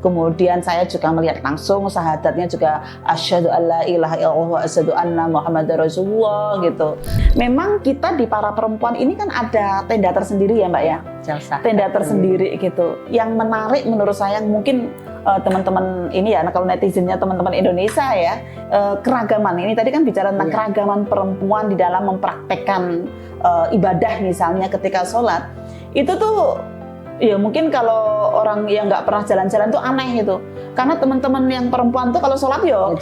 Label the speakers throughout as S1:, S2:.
S1: Kemudian saya juga melihat langsung syahadatnya juga asyhadu alla ilaha illallah wa asyhadu anna muhammadar rasulullah gitu. Memang kita di para perempuan ini kan ada tenda tersendiri ya Mbak ya. Tenda tersendiri gitu. Yang menarik menurut saya mungkin teman-teman ini ya, kalau netizennya teman-teman Indonesia ya, keragaman ini tadi kan bicara tentang keragaman perempuan di dalam mempraktekkan ibadah misalnya ketika sholat itu tuh ya mungkin kalau orang yang nggak pernah jalan-jalan tuh aneh gitu, karena teman-teman yang perempuan tuh kalau sholat yo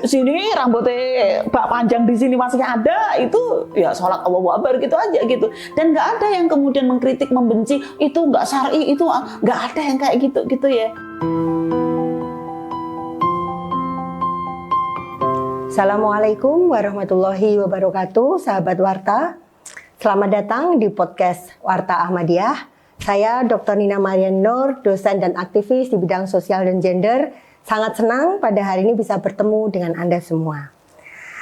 S1: sini rambutnya bak panjang di sini masih ada, itu ya sholat Allahu Akbar gitu aja gitu, dan nggak ada yang kemudian mengkritik membenci itu nggak syar'i, itu nggak ada yang kayak gitu ya.
S2: Assalamualaikum warahmatullahi wabarakatuh, sahabat Warta. Selamat datang di podcast Warta Ahmadiyah. Saya Dr. Nina Marian Nur, dosen dan aktivis di bidang sosial dan gender. Sangat senang pada hari ini bisa bertemu dengan Anda semua.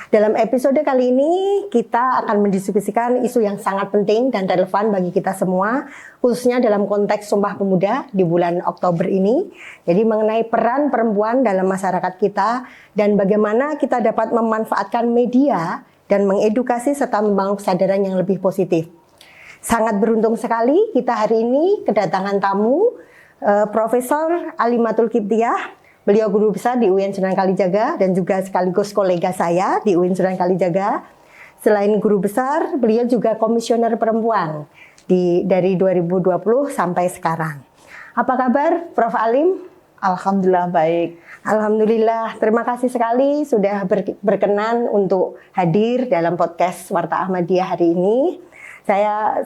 S2: Dalam episode kali ini, kita akan mendiskusikan isu yang sangat penting dan relevan bagi kita semua, khususnya dalam konteks Sumpah Pemuda di bulan Oktober ini. Jadi mengenai peran perempuan dalam masyarakat kita dan bagaimana kita dapat memanfaatkan media dan mengedukasi serta membangun kesadaran yang lebih positif. Sangat beruntung sekali kita hari ini kedatangan tamu Profesor Alimatul Kiptiah. Beliau guru besar di UIN Sunan Kalijaga dan juga sekaligus kolega saya di UIN Sunan Kalijaga. Selain guru besar, beliau juga komisioner perempuan dari 2020 sampai sekarang. Apa kabar Prof. Alim?
S1: Alhamdulillah baik.
S2: Alhamdulillah, terima kasih sekali sudah berkenan untuk hadir dalam podcast Warta Ahmadiyah hari ini. Saya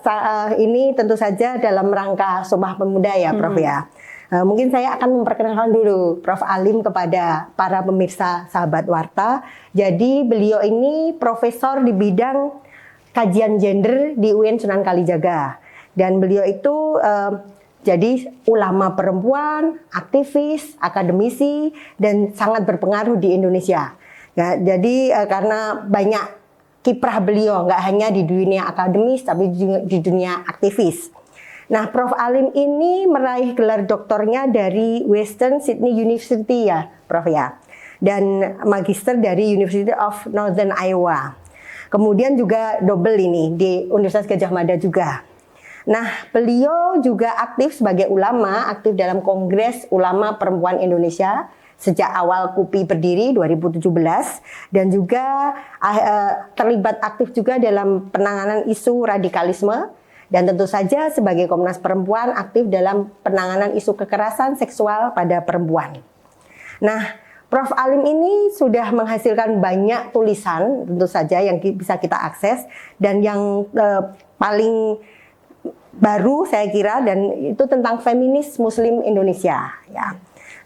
S2: ini tentu saja dalam rangka Sumpah Pemuda ya Prof ya. Mungkin saya akan memperkenalkan dulu Prof. Alim kepada para pemirsa sahabat Warta. Jadi beliau ini profesor di bidang kajian gender di UIN Sunan Kalijaga. Dan beliau itu jadi ulama perempuan, aktivis, akademisi, dan sangat berpengaruh di Indonesia. Ya, jadi karena banyak kiprah beliau nggak hanya di dunia akademis tapi juga di dunia aktivis. Nah, Prof. Alim ini meraih gelar doktornya dari Western Sydney University ya, Prof. ya, dan magister dari University of Northern Iowa. Kemudian juga double ini di Universitas Gadjah Mada juga. Nah, beliau juga aktif sebagai ulama, aktif dalam Kongres Ulama Perempuan Indonesia sejak awal KUPI berdiri 2017 dan juga terlibat aktif juga dalam penanganan isu radikalisme dan tentu saja sebagai Komnas Perempuan aktif dalam penanganan isu kekerasan seksual pada perempuan. Nah, Prof. Alim ini sudah menghasilkan banyak tulisan tentu saja yang bisa kita akses dan yang paling baru saya kira dan itu tentang feminis Muslim Indonesia ya.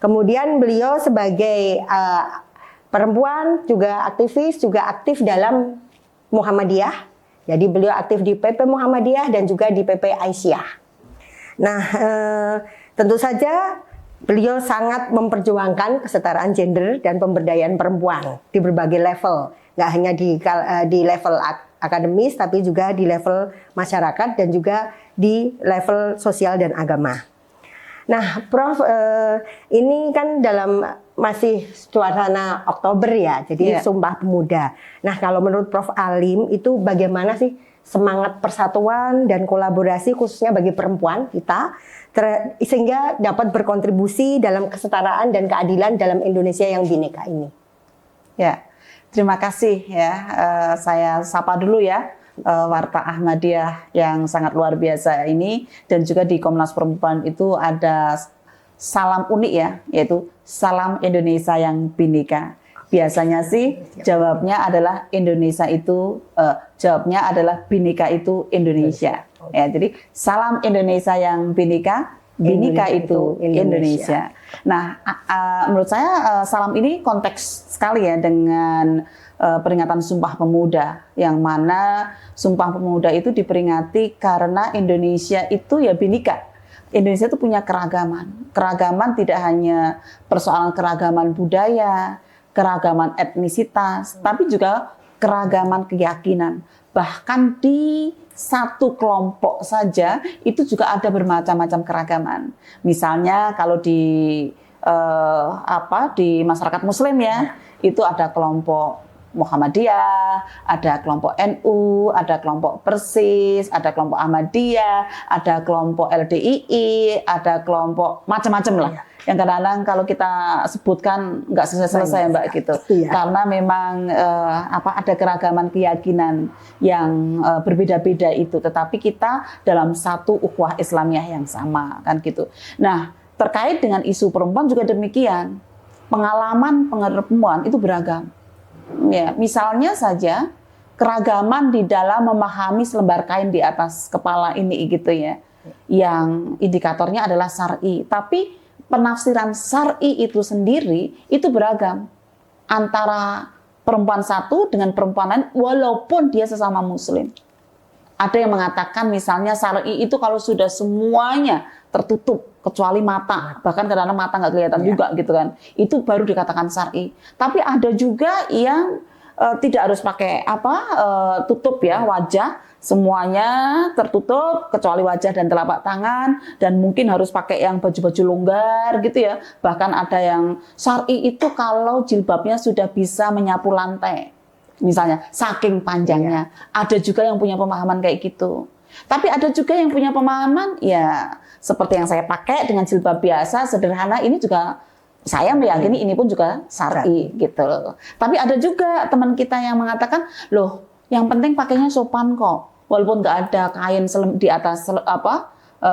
S2: Kemudian beliau sebagai perempuan juga aktivis, juga aktif dalam Muhammadiyah. Jadi beliau aktif di PP Muhammadiyah dan juga di PP Aisyah. Nah, tentu saja beliau sangat memperjuangkan kesetaraan gender dan pemberdayaan perempuan di berbagai level. Nggak hanya di level akademis, tapi juga di level masyarakat dan juga di level sosial dan agama. Nah, Prof, ini kan dalam masih suasana Oktober ya, jadi Sumpah Pemuda. Nah, kalau menurut Prof. Alim itu bagaimana sih semangat persatuan dan kolaborasi khususnya bagi perempuan kita sehingga dapat berkontribusi dalam kesetaraan dan keadilan dalam Indonesia yang bineka ini?
S1: Ya, terima kasih ya. Saya sapa dulu ya. Warta Ahmadiyah yang sangat luar biasa ini, dan juga di Komnas Perempuan itu ada salam unik ya, yaitu salam Indonesia yang bineka. Biasanya sih jawabnya adalah Indonesia itu jawabnya adalah bineka itu Indonesia. Ya, jadi salam Indonesia yang bineka, bineka itu Indonesia. Nah, menurut saya salam ini konteks sekali ya dengan peringatan Sumpah Pemuda, yang mana Sumpah Pemuda itu diperingati karena Indonesia itu ya bineka. Indonesia itu punya keragaman. Keragaman tidak hanya persoalan keragaman budaya, keragaman etnisitas, tapi juga keragaman keyakinan. Bahkan di satu kelompok saja itu juga ada bermacam-macam keragaman. Misalnya kalau di masyarakat Muslim ya, itu ada kelompok Muhammadiyah, ada kelompok NU, ada kelompok Persis, ada kelompok Ahmadiyah, ada kelompok LDII, ada kelompok macam-macam lah. Yang kadang-kadang kalau kita sebutkan nggak selesai-selesai Mbak gitu. Karena memang ada keragaman keyakinan yang berbeda-beda itu, tetapi kita dalam satu ukhuwah Islamiyah yang sama kan gitu. Nah, terkait dengan isu perempuan juga demikian. Pengalaman perempuan itu beragam. Ya, misalnya saja keragaman di dalam memahami selembar kain di atas kepala ini gitu ya. Yang indikatornya adalah syar'i, tapi penafsiran syar'i itu sendiri itu beragam antara perempuan satu dengan perempuan lain walaupun dia sesama muslim. Ada yang mengatakan misalnya syar'i itu kalau sudah semuanya tertutup kecuali mata, bahkan kadang-kadang mata nggak kelihatan juga gitu kan, itu baru dikatakan syar'i. Tapi ada juga yang tidak harus pakai tutup ya wajah, semuanya tertutup kecuali wajah dan telapak tangan, dan mungkin harus pakai yang baju-baju longgar gitu ya. Bahkan ada yang syar'i itu kalau jilbabnya sudah bisa menyapu lantai, misalnya saking panjangnya. Ada juga yang punya pemahaman kayak gitu. Tapi ada juga yang punya pemahaman ya seperti yang saya pakai dengan jilbab biasa sederhana, ini juga saya meyakini ini pun juga syar'i gitu. Tapi ada juga teman kita yang mengatakan, loh yang penting pakainya sopan kok, walaupun nggak ada kain di atas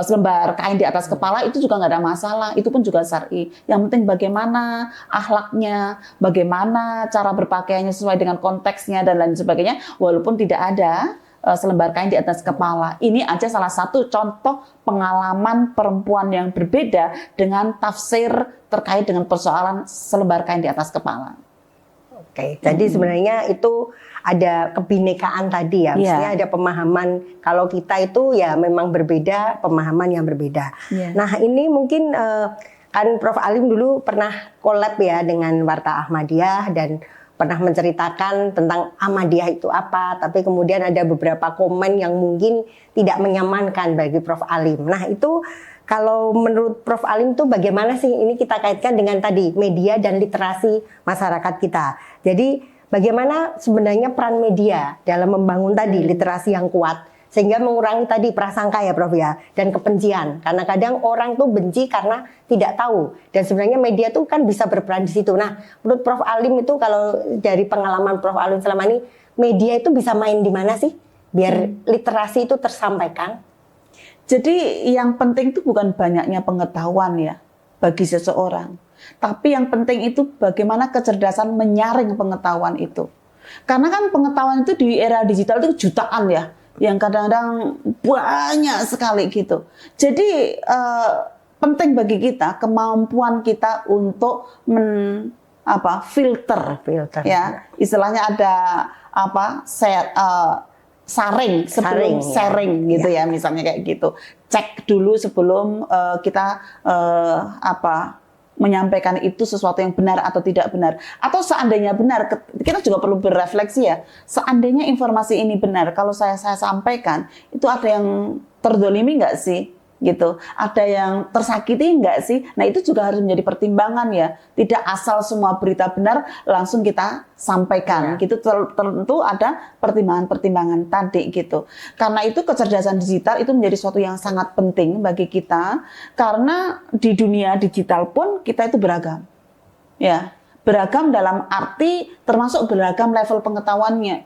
S1: selembar kain di atas kepala itu juga nggak ada masalah, itu pun juga syar'i. Yang penting bagaimana akhlaknya, bagaimana cara berpakaiannya sesuai dengan konteksnya dan lain sebagainya, walaupun tidak ada selembar kain di atas kepala. Ini aja salah satu contoh pengalaman perempuan yang berbeda dengan tafsir terkait dengan persoalan selembar kain di atas kepala.
S2: Oke, jadi sebenarnya itu ada kebinekaan tadi ya, maksudnya ada pemahaman kalau kita itu ya memang berbeda, pemahaman yang berbeda. Nah ini mungkin kan Prof. Alim dulu pernah collab ya dengan Warta Ahmadiyah dan pernah menceritakan tentang Ahmadiyah itu apa, tapi kemudian ada beberapa komen yang mungkin tidak menyamankan bagi Prof. Alim. Nah itu kalau menurut Prof. Alim itu bagaimana sih ini kita kaitkan dengan tadi media dan literasi masyarakat kita. Jadi bagaimana sebenarnya peran media dalam membangun tadi literasi yang kuat sehingga mengurangi tadi prasangka ya Prof ya, dan kebencian. Karena kadang orang tuh benci karena tidak tahu, dan sebenarnya media tuh kan bisa berperan di situ. Nah, menurut Prof. Alim itu kalau dari pengalaman Prof. Alim selama ini, media itu bisa main di mana sih biar literasi itu tersampaikan?
S1: Jadi yang penting itu bukan banyaknya pengetahuan ya bagi seseorang, tapi yang penting itu bagaimana kecerdasan menyaring pengetahuan itu. Karena kan pengetahuan itu di era digital itu jutaan ya, yang kadang-kadang banyak sekali gitu. Jadi penting bagi kita kemampuan kita untuk filter ya. Istilahnya ada saring sebelum sharing gitu ya, misalnya kayak gitu. Cek dulu sebelum kita menyampaikan itu sesuatu yang benar atau tidak benar. Atau seandainya benar, kita juga perlu berefleksi ya. Seandainya informasi ini benar, kalau saya sampaikan, itu ada yang terdolimi nggak sih? Gitu. Ada yang tersakiti nggak sih? Nah itu juga harus menjadi pertimbangan ya. Tidak asal semua berita benar langsung kita sampaikan. Gitu tentu ada pertimbangan-pertimbangan tadi gitu. Karena itu kecerdasan digital itu menjadi sesuatu yang sangat penting bagi kita. Karena di dunia digital pun kita itu beragam. Ya, beragam dalam arti termasuk beragam level pengetahuannya.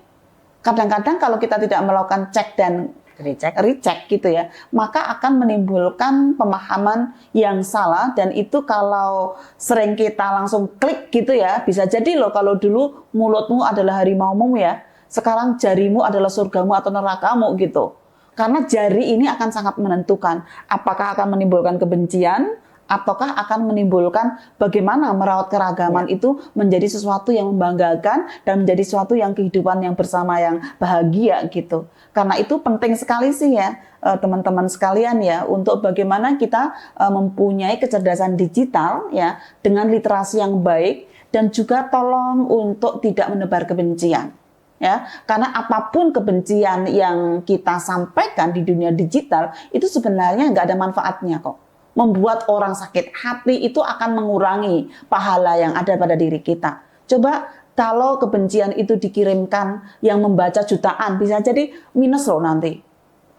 S1: Kadang-kadang kalau kita tidak melakukan cek dan recheck gitu ya, maka akan menimbulkan pemahaman yang salah, dan itu kalau sering kita langsung klik gitu ya, bisa jadi loh kalau dulu mulutmu adalah harimaumu ya, sekarang jarimu adalah surgamu atau nerakamu gitu. Karena jari ini akan sangat menentukan apakah akan menimbulkan kebencian ataukah akan menimbulkan bagaimana merawat keragaman itu menjadi sesuatu yang membanggakan dan menjadi sesuatu yang kehidupan yang bersama yang bahagia gitu. Karena itu penting sekali sih ya teman-teman sekalian ya, untuk bagaimana kita mempunyai kecerdasan digital ya dengan literasi yang baik, dan juga tolong untuk tidak menebar kebencian. ya, karena apapun kebencian yang kita sampaikan di dunia digital itu sebenarnya nggak ada manfaatnya kok. Membuat orang sakit hati itu akan mengurangi pahala yang ada pada diri kita. Coba kalau kebencian itu dikirimkan yang membaca jutaan, bisa jadi minus loh nanti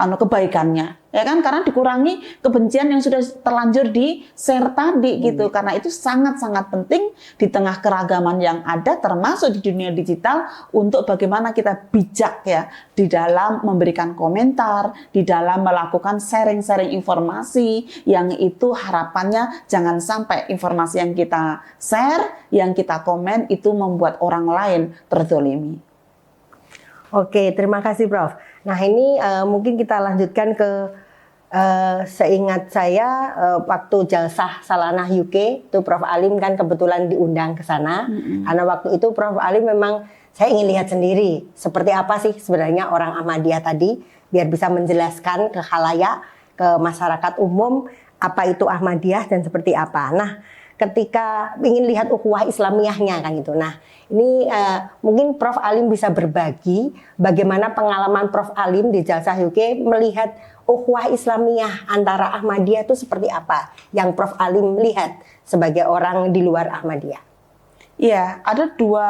S1: kebaikannya, ya kan, karena dikurangi kebencian yang sudah terlanjur di share tadi gitu. Karena itu sangat-sangat penting di tengah keragaman yang ada termasuk di dunia digital untuk bagaimana kita bijak ya di dalam memberikan komentar, di dalam melakukan sharing-sharing informasi yang itu harapannya jangan sampai informasi yang kita share, yang kita komen itu membuat orang lain terzolimi.
S2: Oke, terima kasih Prof. Nah ini mungkin kita lanjutkan ke seingat saya waktu Jalsah Salanah UK itu Prof Alim kan kebetulan diundang ke sana. Karena waktu itu Prof Alim memang saya ingin lihat sendiri seperti apa sih sebenarnya orang Ahmadiyah tadi biar bisa menjelaskan ke khalayak, ke masyarakat umum apa itu Ahmadiyah dan seperti apa. Nah ketika ingin lihat ukhuwah Islamiyahnya kan gitu. Nah ini mungkin Prof Alim bisa berbagi bagaimana pengalaman Prof Alim di Jalsah UK melihat ukhuwah Islamiyah antara Ahmadiyah itu seperti apa yang Prof Alim lihat sebagai orang di luar Ahmadiyah.
S1: Iya, ada dua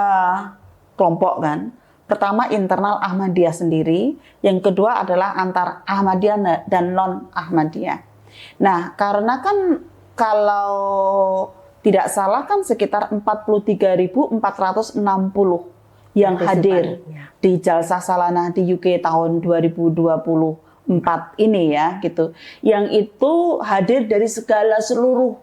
S1: kelompok kan. Pertama internal Ahmadiyah sendiri, yang kedua adalah antar Ahmadiyah dan non Ahmadiyah. Nah, karena kan kalau tidak salah kan sekitar 43.460 yang hadir di Jalsah Salanah di UK tahun 2024 ini ya gitu. Yang itu hadir dari seluruh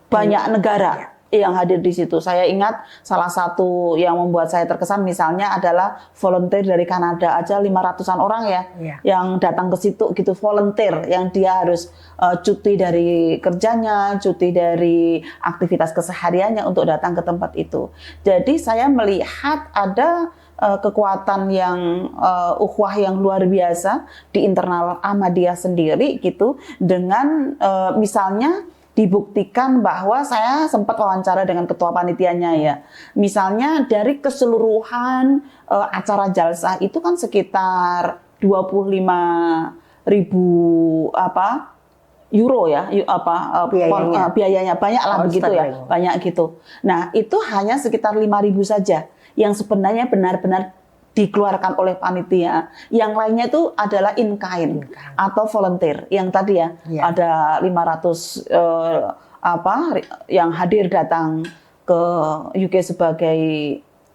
S1: banyak negara yang hadir di situ. Saya ingat salah satu yang membuat saya terkesan misalnya adalah volunteer dari Kanada aja 500-an orang ya yang datang ke situ gitu, volunteer yang dia harus cuti dari kerjanya, cuti dari aktivitas kesehariannya untuk datang ke tempat itu. Jadi saya melihat ada kekuatan yang ukhuwah yang luar biasa di internal Ahmadiyah sendiri gitu dengan misalnya dibuktikan bahwa saya sempat wawancara dengan ketua panitianya ya. Misalnya dari keseluruhan acara jalsah itu kan sekitar 25.000 euro ya, biayanya banyak lah begitu ya, banyak gitu. Nah, itu hanya sekitar 5.000 saja yang sebenarnya benar-benar dikeluarkan oleh panitia. Yang lainnya itu adalah in kind atau volunteer. Yang tadi ya, ada 500 yang hadir datang ke UK sebagai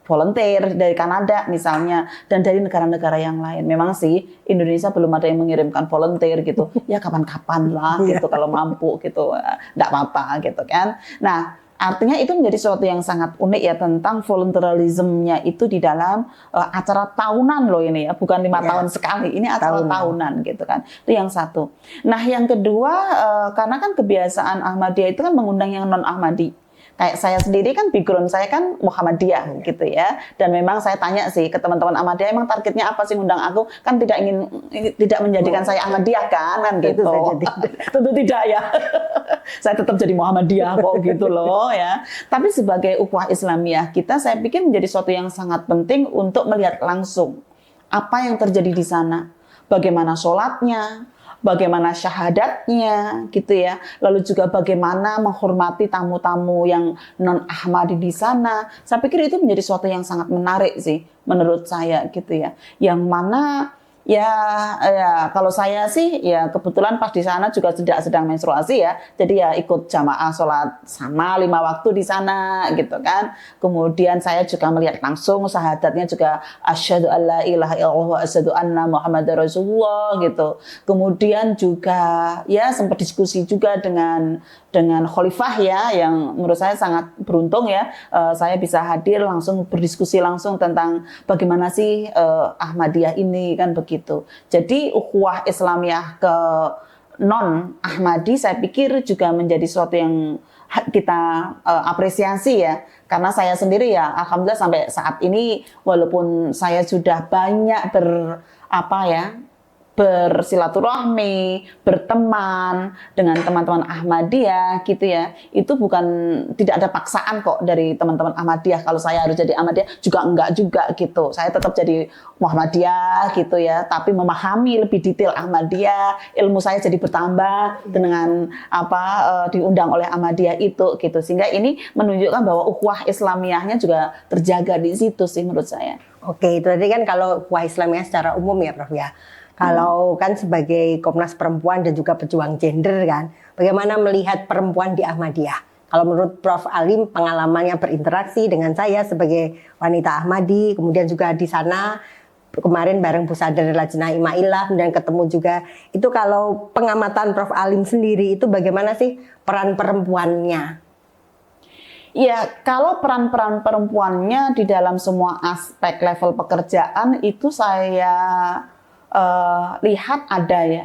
S1: volunteer dari Kanada misalnya dan dari negara-negara yang lain. Memang sih Indonesia belum ada yang mengirimkan volunteer gitu. Ya kapan-kapan lah gitu kalau mampu gitu. Enggak apa-apa gitu kan. Nah, artinya itu menjadi sesuatu yang sangat unik ya tentang volunteerismnya itu di dalam acara tahunan loh ini ya, bukan 5 tahun sekali, ini acara tahunan gitu kan. Itu yang satu. Nah yang kedua karena kan kebiasaan Ahmadiyah itu kan mengundang yang non Ahmadi. Kayak saya sendiri kan background saya kan Muhammadiyah gitu ya. Dan memang saya tanya sih ke teman-teman Ahmadiyah emang targetnya apa sih ngundang aku? Kan tidak menjadikan saya Ahmadiyah kan gitu. Tentu tidak ya. Saya tetap jadi Muhammadiyah kok gitu loh ya. Tapi sebagai ukhuwah Islamiyah kita saya pikir menjadi sesuatu yang sangat penting untuk melihat langsung apa yang terjadi di sana. Bagaimana sholatnya, bagaimana syahadatnya gitu ya. Lalu juga bagaimana menghormati tamu-tamu yang non-Ahmadi di sana. Saya pikir itu menjadi sesuatu yang sangat menarik sih menurut saya gitu ya. Yang mana ya kalau saya sih ya kebetulan pas di sana juga sedang menstruasi ya. Jadi ya ikut jamaah sholat sama 5 waktu di sana gitu kan. Kemudian saya juga melihat langsung syahadatnya juga asyhadu alla ilaha illallah wa asyhadu anna muhammadar rasulullah gitu. Kemudian juga ya sempat diskusi juga dengan khalifah ya yang menurut saya sangat beruntung ya. Saya bisa hadir langsung berdiskusi langsung tentang bagaimana sih Ahmadiyah ini kan begitu. Jadi ukhuwah Islamiyah ke non Ahmadi saya pikir juga menjadi sesuatu yang kita apresiasi ya. Karena saya sendiri ya alhamdulillah sampai saat ini walaupun saya sudah banyak bersilaturahmi, berteman dengan teman-teman Ahmadiyah gitu ya, itu tidak ada paksaan kok dari teman-teman Ahmadiyah. Kalau saya harus jadi Ahmadiyah juga enggak juga gitu. Saya tetap jadi Muhammadiyah gitu ya, tapi memahami lebih detail Ahmadiyah, ilmu saya jadi bertambah dengan diundang oleh Ahmadiyah itu gitu. Sehingga ini menunjukkan bahwa ukhuwah Islamiyahnya juga terjaga di situ sih menurut saya.
S2: Oke, itu tadi kan kalau ukhuwah Islamiyah secara umum ya Prof ya. Kalau kan sebagai Komnas Perempuan dan juga pejuang gender kan, bagaimana melihat perempuan di Ahmadiyah? Kalau menurut Prof Alim, pengalamannya berinteraksi dengan saya sebagai wanita Ahmadi, kemudian juga di sana kemarin bareng Bu Sadar Lajnah Imailah, kemudian ketemu juga. Itu kalau pengamatan Prof Alim sendiri itu bagaimana sih peran perempuannya?
S1: Ya, kalau peran-peran perempuannya di dalam semua aspek level pekerjaan itu saya lihat ada ya.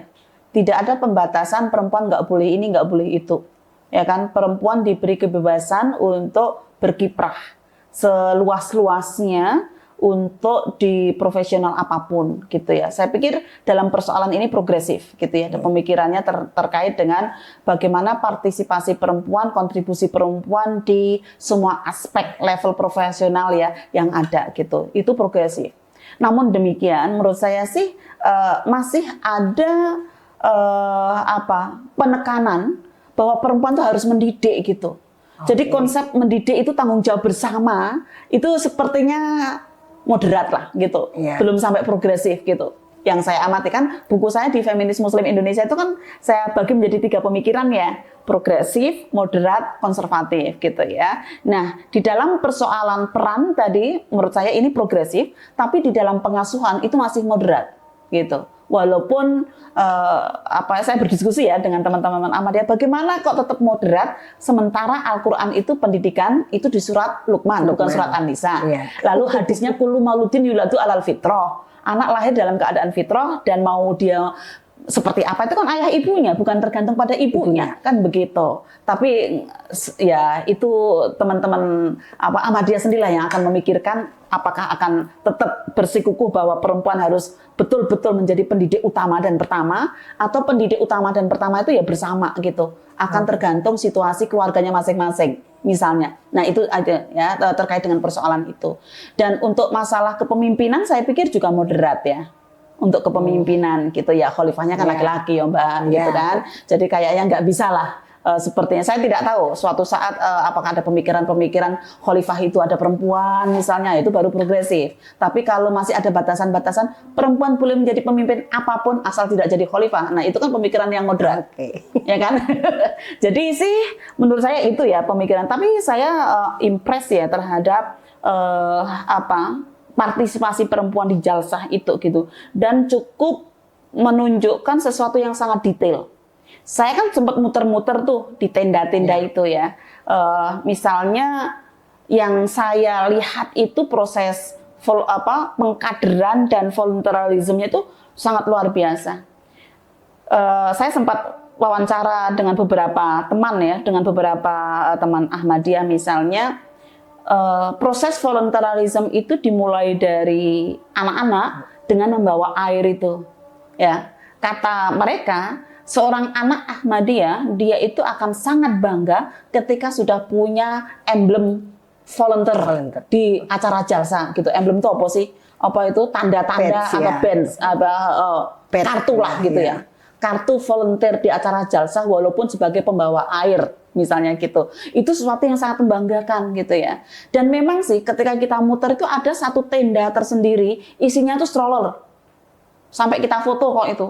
S1: Tidak ada pembatasan perempuan nggak boleh ini, nggak boleh itu. Ya kan, perempuan diberi kebebasan untuk berkiprah seluas-luasnya untuk di profesional apapun gitu ya. Saya pikir dalam persoalan ini progresif gitu ya. Pemikirannya terkait dengan bagaimana partisipasi perempuan, kontribusi perempuan di semua aspek level profesional ya yang ada gitu. Itu progresif. Namun demikian menurut saya sih masih ada penekanan bahwa perempuan itu harus mendidik gitu. Jadi konsep mendidik itu tanggung jawab bersama itu sepertinya moderat lah gitu, belum sampai progresif gitu. Yang saya amati kan buku saya di Feminis Muslim Indonesia itu kan saya bagi menjadi 3 pemikiran ya, progresif, moderat, konservatif gitu ya. Nah di dalam persoalan peran tadi menurut saya ini progresif, tapi di dalam pengasuhan itu masih moderat gitu. Walaupun saya berdiskusi ya dengan teman-teman Ahmadiyah, bagaimana kok tetap moderat sementara Al-Quran itu pendidikan itu di surat Luqman. Bukan surat An-Nisa. Lalu hadisnya kullu mauludin yuladu alal fitrah. Anak lahir dalam keadaan fitrah dan mau dia seperti apa itu kan ayah ibunya, bukan tergantung pada ibunya kan begitu. Tapi ya itu teman-teman Ahmadiyah sendirilah yang akan memikirkan apakah akan tetap bersikukuh bahwa perempuan harus betul-betul menjadi pendidik utama dan pertama, atau pendidik utama dan pertama itu ya bersama gitu. Akan tergantung situasi keluarganya masing-masing misalnya. Nah itu aja ya terkait dengan persoalan itu. Dan untuk masalah kepemimpinan saya pikir juga moderat ya. Untuk kepemimpinan gitu ya, khalifahnya kan laki-laki ya Mbak gitu kan. Jadi kayaknya nggak bisa lah sepertinya. Saya tidak tahu suatu saat apakah ada pemikiran-pemikiran khalifah itu ada perempuan misalnya, itu baru progresif. Tapi kalau masih ada batasan-batasan perempuan boleh menjadi pemimpin apapun asal tidak jadi khalifah. Nah itu kan pemikiran yang moderat. Ya kan? Jadi sih menurut saya itu ya pemikiran. Tapi saya impress ya terhadap partisipasi perempuan di jalsah itu gitu, dan cukup menunjukkan sesuatu yang sangat detail. Saya kan sempat muter-muter tuh di tenda-tenda itu ya. Misalnya yang saya lihat itu proses pengkaderan dan volunteerismenya itu sangat luar biasa. Saya sempat wawancara dengan beberapa teman ya, dengan beberapa teman Ahmadiyah misalnya. Proses volunteerism itu dimulai dari anak-anak dengan membawa air itu. Ya, kata mereka, seorang anak Ahmadiyah dia itu akan sangat bangga ketika sudah punya emblem volunteer di acara jalsa gitu. Emblem itu apa sih? Apa itu tanda-tanda atau bands, kartu lah gitu ya. Kartu volunteer di acara jalsa walaupun sebagai pembawa air misalnya gitu. Itu sesuatu yang sangat membanggakan gitu ya. Dan memang sih ketika kita muter itu ada satu tenda tersendiri, isinya tuh stroller. Sampai kita foto kok itu.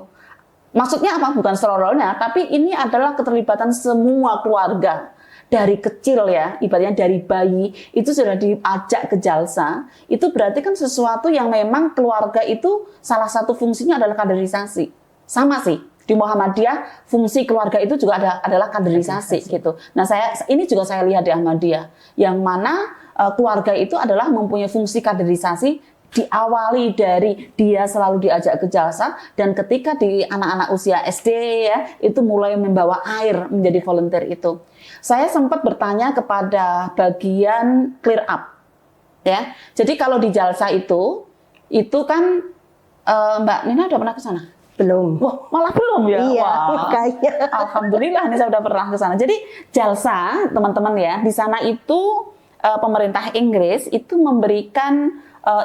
S1: Maksudnya apa? Bukan strollernya, tapi ini adalah keterlibatan semua keluarga. Dari kecil ya, ibaratnya dari bayi itu sudah diajak ke jalsa. Itu berarti kan sesuatu yang memang keluarga itu salah satu fungsinya adalah kaderisasi. Sama sih. Di Muhammadiyah fungsi keluarga itu juga adalah kaderisasi gitu. Nah ini juga saya lihat di Ahmadiyah, yang mana keluarga itu adalah mempunyai fungsi kaderisasi, diawali dari dia selalu diajak ke jalsa, dan ketika di anak-anak usia SD ya itu mulai membawa air menjadi volunteer itu. Saya sempat bertanya kepada bagian clear up ya. Jadi kalau di jalsa itu kan Mbak Nina udah pernah ke sana?
S2: Belum.
S1: Wah, malah belum ya?
S2: Iya,
S1: Wah,
S2: makanya.
S1: alhamdulillah nih saya udah pernah ke sana. Jadi Jalsa, teman-teman ya, di sana itu pemerintah Inggris itu memberikan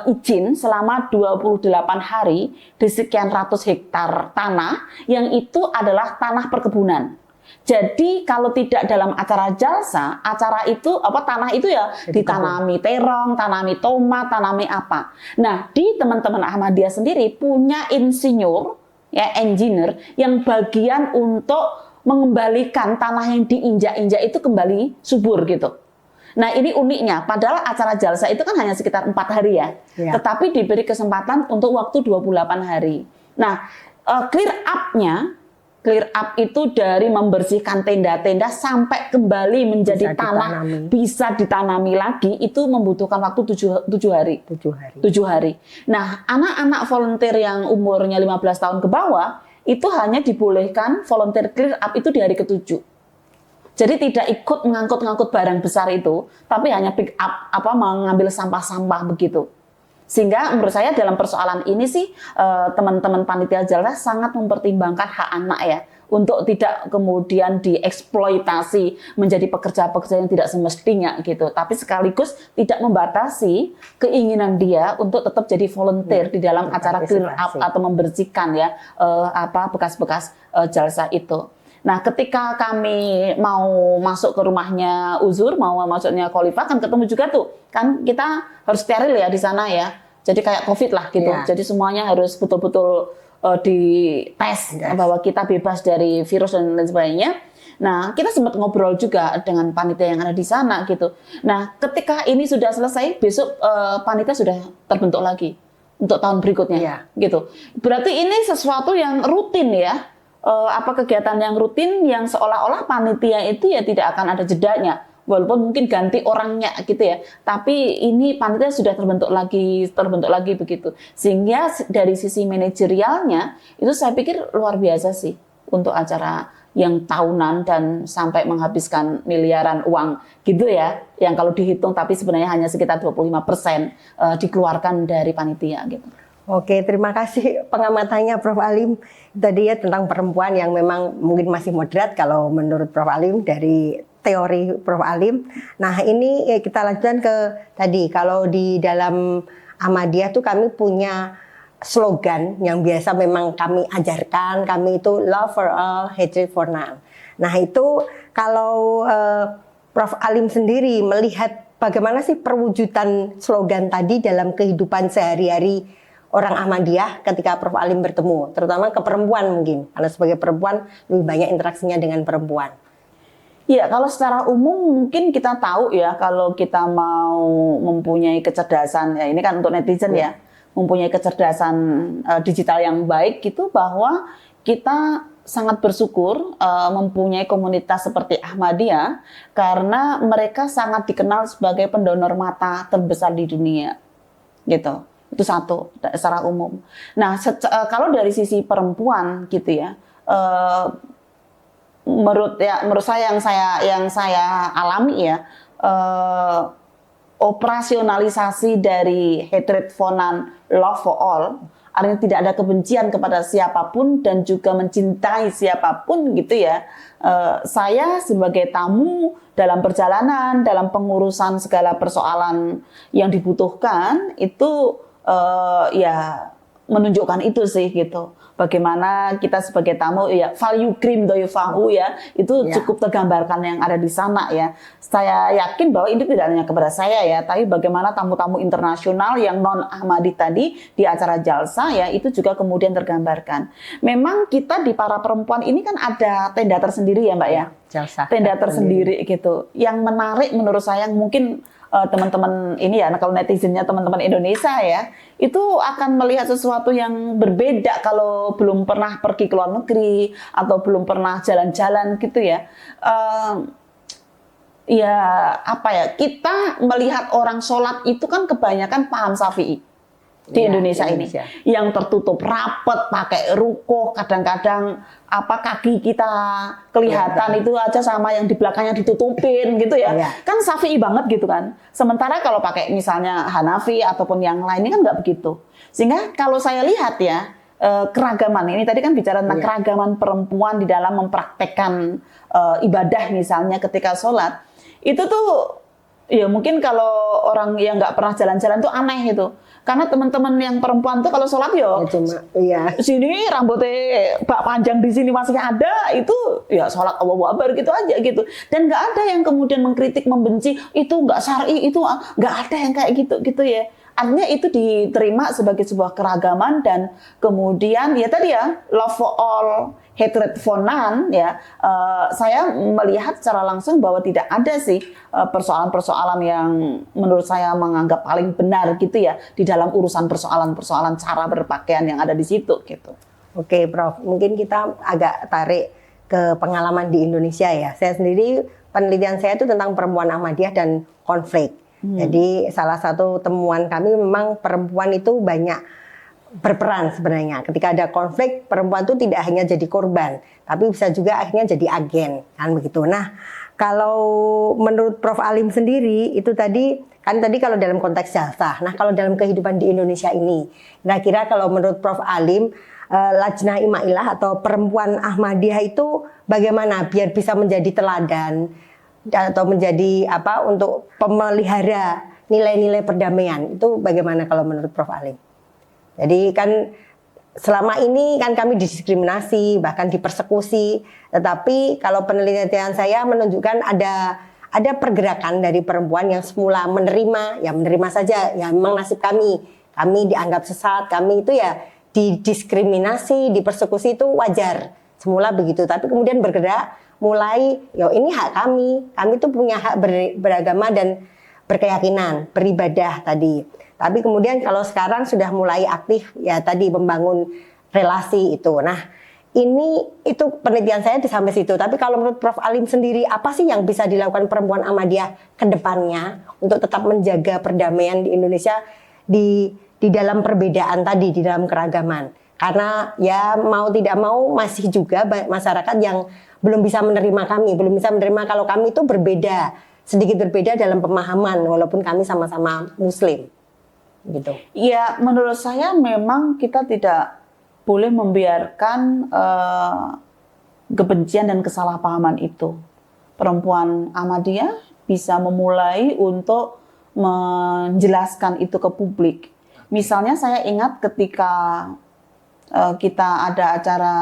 S1: izin selama 28 hari di sekian ratus hektar tanah yang itu adalah tanah perkebunan. Jadi kalau tidak dalam acara Jalsa, acara itu tanah itu ya ditanami terong, tanami tomat, tanami apa. Nah, di teman-teman Ahmadiyah sendiri punya insinyur ya engineer yang bagian untuk mengembalikan tanah yang diinjak-injak itu kembali subur gitu. Nah, ini uniknya, padahal acara Jalsa itu kan hanya sekitar 4 hari ya. Tetapi diberi kesempatan untuk waktu 28 hari. Nah, clear up itu dari membersihkan tenda-tenda sampai kembali menjadi tanah bisa ditanami lagi itu membutuhkan waktu 7 hari. 7 hari. Nah, anak-anak volunteer yang umurnya 15 tahun ke bawah itu hanya dibolehkan volunteer clear up itu di hari ke-7. Jadi tidak ikut mengangkut-ngangkut barang besar itu, tapi hanya pick up mengambil sampah-sampah begitu. Sehingga menurut saya dalam persoalan ini sih teman-teman panitia Jalsa sangat mempertimbangkan hak anak ya untuk tidak kemudian dieksploitasi menjadi pekerja-pekerja yang tidak semestinya gitu, tapi sekaligus tidak membatasi keinginan dia untuk tetap jadi volunteer di dalam acara clean up atau membersihkan ya bekas-bekas Jalsa itu. Nah, ketika kami mau masuk ke rumahnya Uzur, mau masuknya Khalifah, kan ketemu juga tuh. Kan kita harus steril ya di sana ya. Jadi kayak COVID lah gitu. Yeah. Jadi semuanya harus betul-betul dites bahwa kita bebas dari virus dan lain sebagainya. Nah, kita sempat ngobrol juga dengan panitia yang ada di sana gitu. Nah, ketika ini sudah selesai, besok panitia sudah terbentuk lagi untuk tahun berikutnya gitu. Berarti ini sesuatu yang rutin ya. Kegiatan yang rutin yang seolah-olah panitia itu ya tidak akan ada jedanya, walaupun mungkin ganti orangnya gitu ya, tapi ini panitia sudah terbentuk lagi begitu, sehingga dari sisi manajerialnya itu saya pikir luar biasa sih untuk acara yang tahunan dan sampai menghabiskan miliaran uang gitu ya, yang kalau dihitung tapi sebenarnya hanya sekitar 25% dikeluarkan dari panitia gitu.
S2: Oke, terima kasih pengamatannya Prof. Alim. Tadi ya tentang perempuan yang memang mungkin masih moderat kalau menurut Prof. Alim dari teori Prof. Alim. Nah, ini kita lanjutkan ke tadi. Kalau di dalam Ahmadiyah tuh kami punya slogan yang biasa memang kami ajarkan. Kami itu love for all, hatred for none. Nah, itu kalau Prof. Alim sendiri melihat bagaimana sih perwujudan slogan tadi dalam kehidupan sehari-hari orang Ahmadiyah ketika Prof. Alim bertemu, terutama ke perempuan mungkin, karena sebagai perempuan lebih banyak interaksinya dengan perempuan.
S1: Ya, kalau secara umum mungkin kita tahu ya, kalau kita mau mempunyai kecerdasan, ya ini kan untuk netizen ya, mempunyai kecerdasan digital yang baik gitu, bahwa kita sangat bersyukur mempunyai komunitas seperti Ahmadiyah, karena mereka sangat dikenal sebagai pendonor mata terbesar di dunia, gitu. Itu satu secara umum. Nah, kalau dari sisi perempuan gitu ya, menurut saya yang saya alami ya, operasionalisasi dari hatred for none, love for all, artinya tidak ada kebencian kepada siapapun dan juga mencintai siapapun gitu ya. Saya sebagai tamu dalam perjalanan, dalam pengurusan segala persoalan yang dibutuhkan itu ya menunjukkan itu sih gitu. Bagaimana kita sebagai tamu ya value cream doyufahu ya itu cukup tergambarkan yang ada di sana ya. Saya yakin bahwa ini tidak hanya kepada saya ya, tapi bagaimana tamu-tamu internasional yang non Ahmadi tadi di acara Jalsa ya itu juga kemudian tergambarkan. Memang kita di para perempuan ini kan ada tenda tersendiri ya Mbak ya.
S2: Jalsa.
S1: Tenda tersendiri gitu. Yang menarik menurut saya mungkin teman-teman ini ya, kalau netizennya teman-teman Indonesia ya, itu akan melihat sesuatu yang berbeda kalau belum pernah pergi ke luar negeri atau belum pernah jalan-jalan gitu ya. Kita melihat orang sholat itu kan kebanyakan paham Syafi'i di Indonesia ini, yang tertutup rapat, pakai rukuh, kadang-kadang kaki kita kelihatan itu aja sama yang di belakangnya ditutupin gitu ya. Kan Syafi'i banget gitu kan. Sementara kalau pakai misalnya Hanafi ataupun yang lain ini kan nggak begitu. Sehingga kalau saya lihat ya, keragaman. Ini tadi kan bicara tentang keragaman perempuan di dalam mempraktekkan ibadah misalnya ketika sholat. Itu tuh ya mungkin kalau orang yang nggak pernah jalan-jalan tuh aneh gitu. Karena teman-teman yang perempuan tuh kalau sholat sini rambutnya panjang di sini masih ada, itu ya sholat Allahu Akbar gitu aja gitu. Dan nggak ada yang kemudian mengkritik, membenci, itu nggak syar'i, itu nggak ada yang kayak gitu ya. Artinya itu diterima sebagai sebuah keragaman dan kemudian ya tadi ya love for all, hatred for none ya. Saya melihat secara langsung bahwa tidak ada sih persoalan-persoalan yang menurut saya menganggap paling benar gitu ya di dalam urusan persoalan-persoalan cara berpakaian yang ada di situ gitu.
S2: Oke, Prof. Mungkin kita agak tarik ke pengalaman di Indonesia ya. Saya sendiri penelitian saya itu tentang perempuan Ahmadiyah dan konflik. Jadi salah satu temuan kami memang perempuan itu banyak berperan sebenarnya. Ketika ada konflik, perempuan itu tidak hanya jadi korban, tapi bisa juga akhirnya jadi agen, kan begitu. Nah, kalau menurut Prof. Alim sendiri itu tadi kalau dalam konteks jalsah. Nah, kalau dalam kehidupan di Indonesia ini, kira-kira kalau menurut Prof. Alim, Lajnah Imailah atau perempuan Ahmadiyah itu bagaimana biar bisa menjadi teladan atau menjadi untuk pemelihara nilai-nilai perdamaian, itu bagaimana kalau menurut Prof. Alim? Jadi kan selama ini kan kami didiskriminasi, bahkan dipersekusi, tetapi kalau penelitian saya menunjukkan ada pergerakan dari perempuan yang semula menerima saja, ya memang nasib kami dianggap sesat, kami itu ya didiskriminasi, dipersekusi itu wajar, semula begitu, tapi kemudian bergerak mulai, ini hak kami tuh punya hak beragama dan berkeyakinan, beribadah tadi. Tapi kemudian kalau sekarang sudah mulai aktif ya tadi membangun relasi itu. Nah, itu penelitian saya sampai situ. Tapi kalau menurut Prof. Alim sendiri, apa sih yang bisa dilakukan perempuan Ahmadiyah ke depannya untuk tetap menjaga perdamaian di Indonesia di dalam perbedaan tadi, di dalam keragaman? Karena ya mau tidak mau masih juga masyarakat yang belum bisa menerima kalau kami itu sedikit berbeda dalam pemahaman walaupun kami sama-sama Muslim, gitu.
S1: Ya, menurut saya memang kita tidak boleh membiarkan kebencian dan kesalahpahaman itu. Perempuan Ahmadiyah bisa memulai untuk menjelaskan itu ke publik. Misalnya saya ingat ketika kita ada acara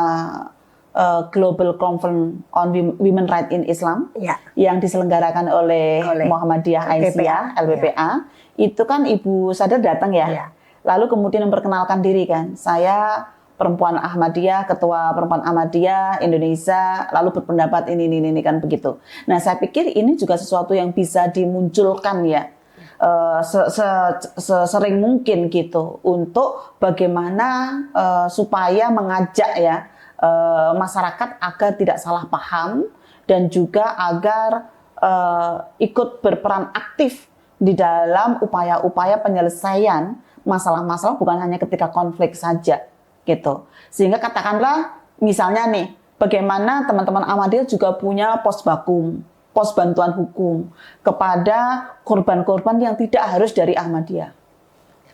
S1: Global Conference on Women Rights in Islam yang diselenggarakan oleh Muhammadiyah Aisyah LPPA, itu kan Ibu Sadar datang ya. Lalu kemudian memperkenalkan diri kan, saya perempuan Ahmadiyah, ketua perempuan Ahmadiyah Indonesia, lalu berpendapat ini kan begitu. Nah, saya pikir ini juga sesuatu yang bisa dimunculkan ya sesering mungkin gitu untuk bagaimana supaya mengajak ya masyarakat agar tidak salah paham dan juga agar ikut berperan aktif di dalam upaya-upaya penyelesaian masalah-masalah bukan hanya ketika konflik saja gitu. Sehingga katakanlah misalnya nih, bagaimana teman-teman Ahmadiyah juga punya pos bakum, pos bantuan hukum kepada korban-korban yang tidak harus dari Ahmadiyah.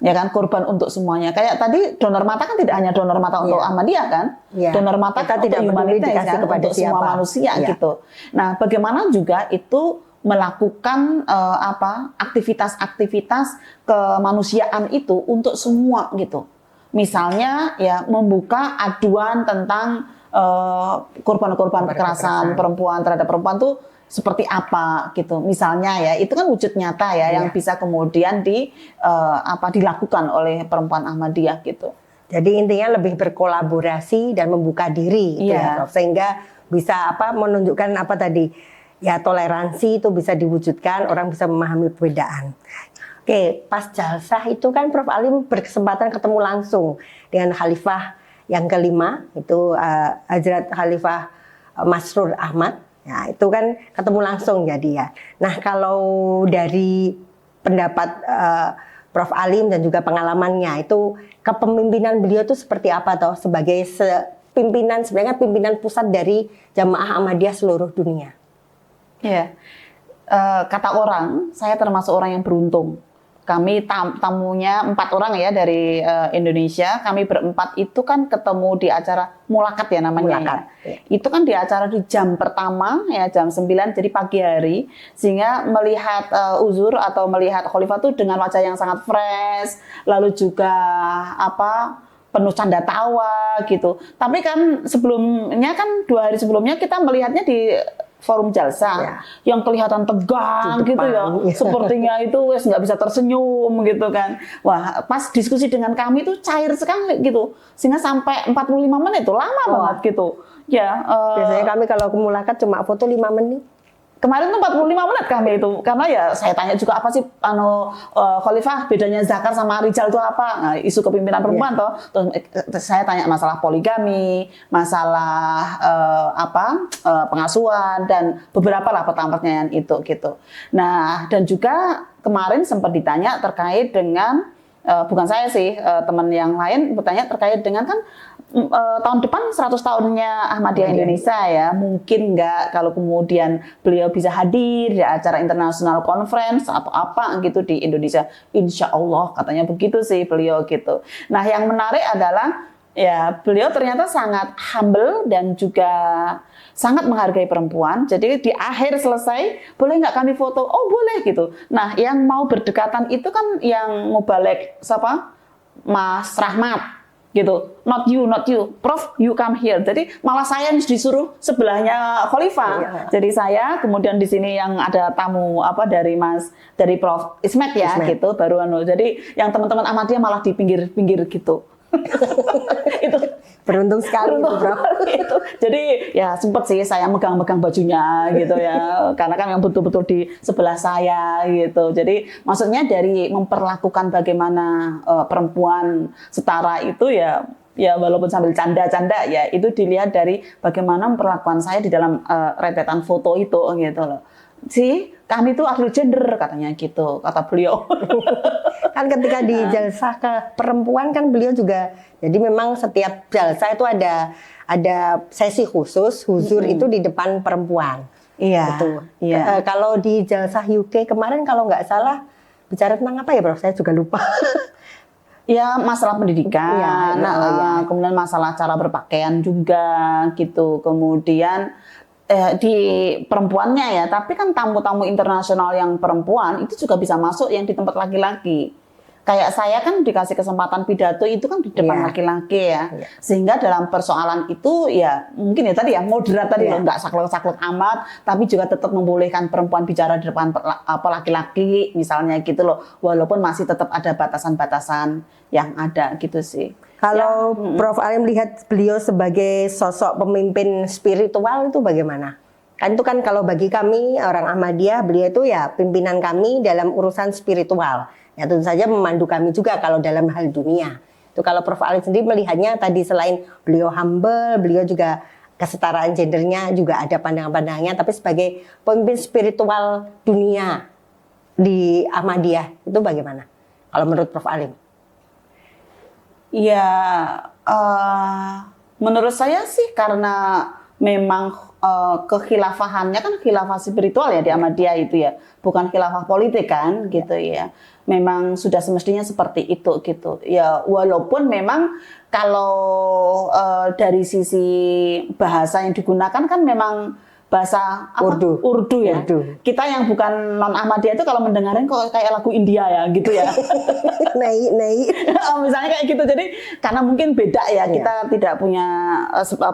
S1: Ya kan, korban untuk semuanya. Kayak tadi donor mata kan tidak hanya donor mata untuk Ahmadiyah kan, donor mata kita tidak humanitas kan, untuk semua manusia gitu. Nah, bagaimana juga itu melakukan aktivitas-aktivitas kemanusiaan itu untuk semua gitu. Misalnya ya membuka aduan tentang korban-korban kekerasan perempuan terhadap perempuan tuh seperti apa gitu, misalnya ya, itu kan wujud nyata ya yang bisa kemudian dilakukan oleh perempuan Ahmadiyah gitu.
S2: Jadi intinya lebih berkolaborasi dan membuka diri gitu ya, Prof. Sehingga bisa menunjukkan toleransi itu bisa diwujudkan, orang bisa memahami perbedaan. Oke, pas jalsah itu kan Prof. Alim berkesempatan ketemu langsung dengan Khalifah yang kelima, itu Hazrat Khalifah Masrur Ahmad. Ya, itu kan ketemu langsung jadi ya. Nah, kalau dari pendapat Prof. Alim dan juga pengalamannya, itu kepemimpinan beliau itu seperti apa toh sebagai sebenarnya pimpinan pusat dari Jamaah Ahmadiyah seluruh dunia?
S1: Ya, kata orang, saya termasuk orang yang beruntung. kami tamunya 4 orang ya dari Indonesia. Kami berempat itu kan ketemu di acara Mulakat ya namanya.
S2: Mulakat,
S1: ya. Itu kan di acara di jam pertama ya jam 9 jadi pagi hari, sehingga melihat uzur atau melihat khalifah itu dengan wajah yang sangat fresh, lalu juga penuh canda tawa gitu. Tapi kan sebelumnya kan 2 hari sebelumnya kita melihatnya di forum jalsa yang kelihatan tegang gitu ya, sepertinya itu wes nggak bisa tersenyum gitu kan. Wah, pas diskusi dengan kami itu cair sekali gitu, sehingga sampai 45 menit itu lama banget gitu. Ya,
S2: biasanya kami kalau ke Mulakat cuma foto 5 menit.
S1: Kemarin tuh 45 menit kami itu, karena ya saya tanya juga apa sih khalifah bedanya Zakar sama Rijal itu apa? Nah, isu kepemimpinan perempuan toh. Terus saya tanya masalah poligami, masalah pengasuhan dan beberapa lah pertanyaan itu gitu. Nah, dan juga kemarin sempat ditanya terkait dengan bukan saya sih, teman yang lain bertanya terkait dengan kan tahun depan 100 tahunnya Ahmadiyah Indonesia ya, mungkin nggak kalau kemudian beliau bisa hadir di acara internasional conference atau apa gitu di Indonesia. Insya Allah katanya begitu sih beliau gitu. Nah yang menarik adalah ya beliau ternyata sangat humble dan juga sangat menghargai perempuan. Jadi di akhir selesai, boleh nggak kami foto? Oh boleh gitu. Nah yang mau berdekatan itu kan yang mubalek siapa? Mas Rahmat gitu, not you, Prof, you come here. Jadi malah saya disuruh sebelahnya khalifah. Jadi saya kemudian di sini yang ada tamu dari Prof Ismet ya, gitu baru Jadi yang teman-teman Ahmadiyah malah di pinggir-pinggir gitu. Itu
S2: beruntung sekali itu, Bro.
S1: Itu. Jadi ya sempat sih saya megang-megang bajunya gitu ya, karena kan yang betul-betul di sebelah saya gitu. Jadi maksudnya dari memperlakukan bagaimana perempuan setara itu ya walaupun sambil canda-canda ya itu dilihat dari bagaimana perlakuan saya di dalam rentetan foto itu gitu loh. Kami itu adil gender katanya gitu, kata beliau.
S2: Kan ketika di jalsa ke perempuan kan beliau juga, jadi memang setiap jalsa itu ada sesi khusus, huzur itu di depan perempuan.
S1: Iya.
S2: Gitu. Iya. Kalau di jalsa UK kemarin kalau nggak salah bicara tentang apa ya, Bro? Saya juga lupa.
S1: Ya masalah pendidikan, kemudian masalah cara berpakaian juga gitu, kemudian di perempuannya ya, tapi kan tamu-tamu internasional yang perempuan itu juga bisa masuk yang di tempat laki-laki. Kayak saya kan dikasih kesempatan pidato itu kan di depan laki-laki ya. Sehingga dalam persoalan itu ya mungkin ya tadi ya moderat tadi loh, nggak saklek-saklek amat, tapi juga tetap membolehkan perempuan bicara di depan laki-laki misalnya gitu loh. Walaupun masih tetap ada batasan-batasan yang ada gitu sih.
S2: Kalau Prof. Ali melihat beliau sebagai sosok pemimpin spiritual itu bagaimana? Kan itu kan kalau bagi kami orang Ahmadiyah, beliau itu ya pimpinan kami dalam urusan spiritual. Ya tentu saja memandu kami juga kalau dalam hal dunia. Itu kalau Prof. Ali sendiri melihatnya tadi selain beliau humble, beliau juga kesetaraan gendernya juga ada pandangan-pandangannya, tapi sebagai pemimpin spiritual dunia di Ahmadiyah itu bagaimana? Kalau menurut Prof. Ali?
S1: Ya, menurut saya sih karena memang kekhilafahannya kan khilafah spiritual ya di Ahmadiyah itu ya, bukan khilafah politik kan gitu ya. Memang sudah semestinya seperti itu gitu. Ya walaupun memang kalau dari sisi bahasa yang digunakan kan memang bahasa Urdu ya. Urdu. Kita yang bukan non Ahmadiyah itu kalau mendengarin kok kayak lagu India ya gitu ya.
S2: Naik.
S1: Misalnya kayak gitu. Jadi karena mungkin beda ya, kita tidak punya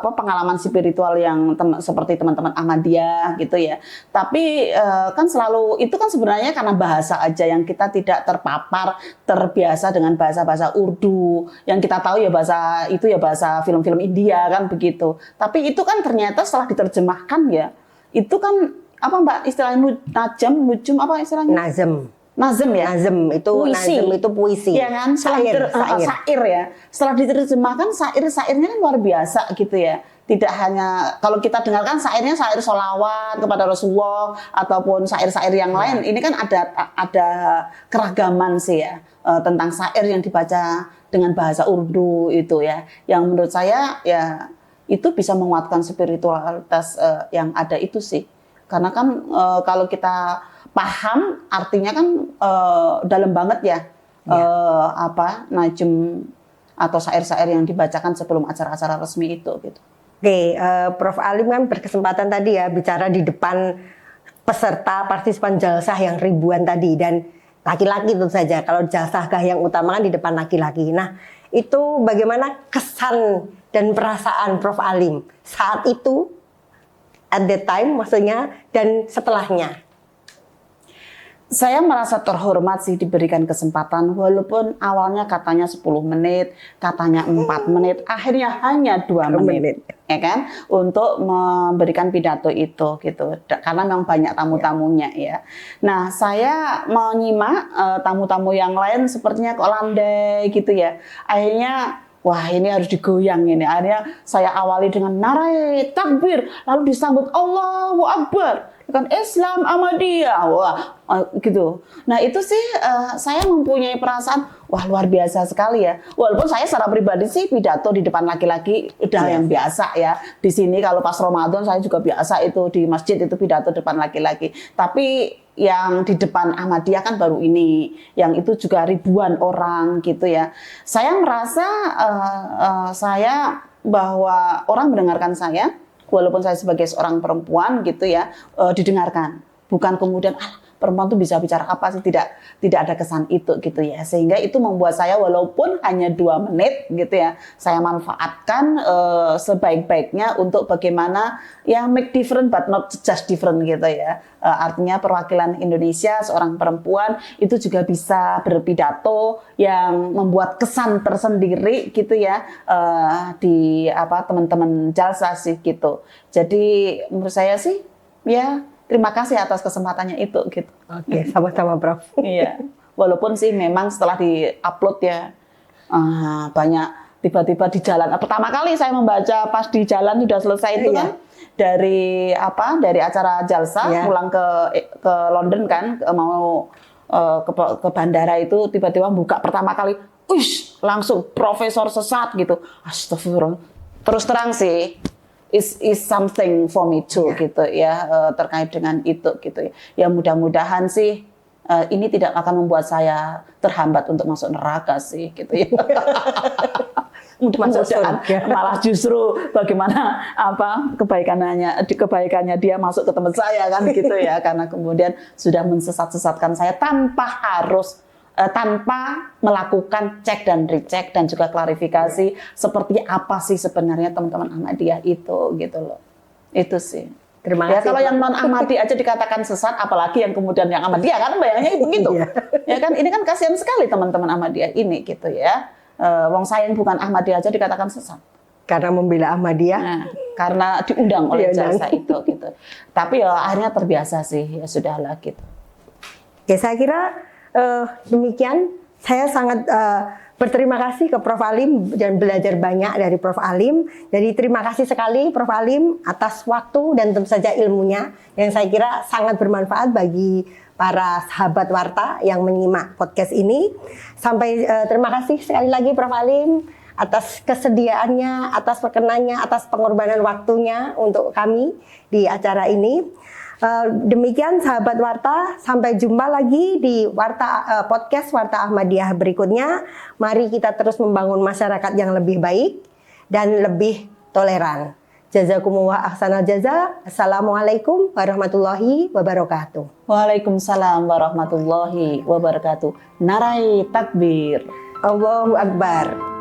S1: pengalaman spiritual yang seperti teman-teman Ahmadiyah gitu ya. Tapi kan selalu itu kan sebenarnya karena bahasa aja yang kita tidak terbiasa dengan bahasa-bahasa Urdu. Yang kita tahu ya bahasa itu ya bahasa film-film India kan begitu. Tapi itu kan ternyata setelah diterjemahkan ya itu kan apa Mbak istilahnya nujum apa istilahnya? Nazem ya.
S2: Nazem itu puisi.
S1: Ya kan? Syair ya. Setelah diterjemahkan syairnya kan luar biasa gitu ya. Tidak hanya kalau kita dengarkan syairnya syair sholawat kepada Rasulullah ataupun syair-syair yang lain. Ini kan ada keragaman sih ya tentang syair yang dibaca dengan bahasa Urdu itu ya. Yang menurut saya ya itu bisa menguatkan spiritualitas yang ada itu sih. Karena kan kalau kita paham artinya kan dalam banget ya, najm atau syair-syair yang dibacakan sebelum acara-acara resmi itu gitu.
S2: Oke, Prof. Alim kan berkesempatan tadi ya bicara di depan peserta partisipan jalsah yang ribuan tadi, dan laki-laki tentu saja. Kalau jalsah yang utama kan di depan laki-laki. Nah, itu bagaimana kesan dan perasaan Prof. Alim saat itu, at that time maksudnya, dan setelahnya?
S1: Saya merasa terhormat sih diberikan kesempatan, walaupun awalnya katanya 10 menit, katanya 4 menit, akhirnya hanya 2 menit. Ya kan, untuk memberikan pidato itu gitu, karena memang banyak tamu-tamunya ya. Nah, saya menyimak tamu-tamu yang lain sepertinya kok landai gitu ya. Akhirnya wah, ini harus digoyang ini. Akhirnya saya awali dengan narai takbir, lalu disambut Allahu Akbar, kan Islam Ahmadiyah, wah gitu. Nah itu sih saya mempunyai perasaan wah luar biasa sekali ya. Walaupun saya secara pribadi sih pidato di depan laki-laki udah yang biasa ya. Di sini kalau pas Ramadan saya juga biasa itu di masjid itu pidato depan laki-laki. Tapi yang di depan Ahmadiyah kan baru ini, yang itu juga ribuan orang gitu ya. Saya merasa bahwa orang mendengarkan saya, walaupun saya sebagai seorang perempuan gitu ya, didengarkan. Bukan kemudian perempuan tuh bisa bicara apa sih, tidak ada kesan itu gitu ya. Sehingga itu membuat saya walaupun hanya 2 menit gitu ya, saya manfaatkan sebaik-baiknya untuk bagaimana ya make different but not just different gitu ya. Artinya perwakilan Indonesia seorang perempuan itu juga bisa berpidato yang membuat kesan tersendiri gitu ya di teman-teman jalsah sih gitu. Jadi menurut saya sih ya terima kasih atas kesempatannya itu gitu.
S2: Oke, sama-sama Prof.
S1: Iya. Walaupun sih memang setelah di-upload ya banyak tiba-tiba di jalan. Pertama kali saya membaca pas di jalan sudah selesai itu kan dari acara jalsah pulang ke London kan, mau ke bandara itu tiba-tiba buka pertama kali, langsung profesor sesat gitu. Astagfirullah. Terus terang sih is something for me too gitu ya, terkait dengan itu gitu ya. Ya mudah-mudahan sih ini tidak akan membuat saya terhambat untuk masuk neraka sih gitu ya. Mudah-mudahan malah justru bagaimana kebaikannya dia masuk ke teman saya kan gitu ya, karena kemudian sudah mensesat-sesatkan saya tanpa melakukan cek dan recheck dan juga klarifikasi seperti apa sih sebenarnya teman-teman Ahmadiyah itu gitu loh. Itu sih.
S2: Terima kasih.
S1: Ya kalau yang non Ahmadi aja dikatakan sesat, apalagi yang kemudian yang Ahmadiyah kan bayangnya begitu. Ya kan, ini kan kasihan sekali teman-teman Ahmadiyah ini gitu ya. Wong saya yang bukan Ahmadiyah aja dikatakan sesat.
S2: Karena membela Ahmadiyah.
S1: Nah, karena diundang oleh jalsah itu gitu. Tapi ya akhirnya terbiasa sih, ya sudahlah gitu.
S2: Ya saya kira demikian. Saya sangat berterima kasih ke Prof. Alim dan belajar banyak dari Prof. Alim. Jadi terima kasih sekali Prof. Alim atas waktu dan tentu saja ilmunya yang saya kira sangat bermanfaat bagi para sahabat warta yang menyimak podcast ini. Sampai terima kasih sekali lagi Prof. Alim atas kesediaannya, atas perkenannya, atas pengorbanan waktunya untuk kami di acara ini. Demikian sahabat warta, sampai jumpa lagi di podcast Warta Ahmadiyah berikutnya. Mari kita terus membangun masyarakat yang lebih baik dan lebih toleran. Jazakumullah ahsanal jaza. Assalamualaikum warahmatullahi wabarakatuh.
S1: Waalaikumsalam warahmatullahi wabarakatuh. Narai takbir.
S2: Allahu Akbar.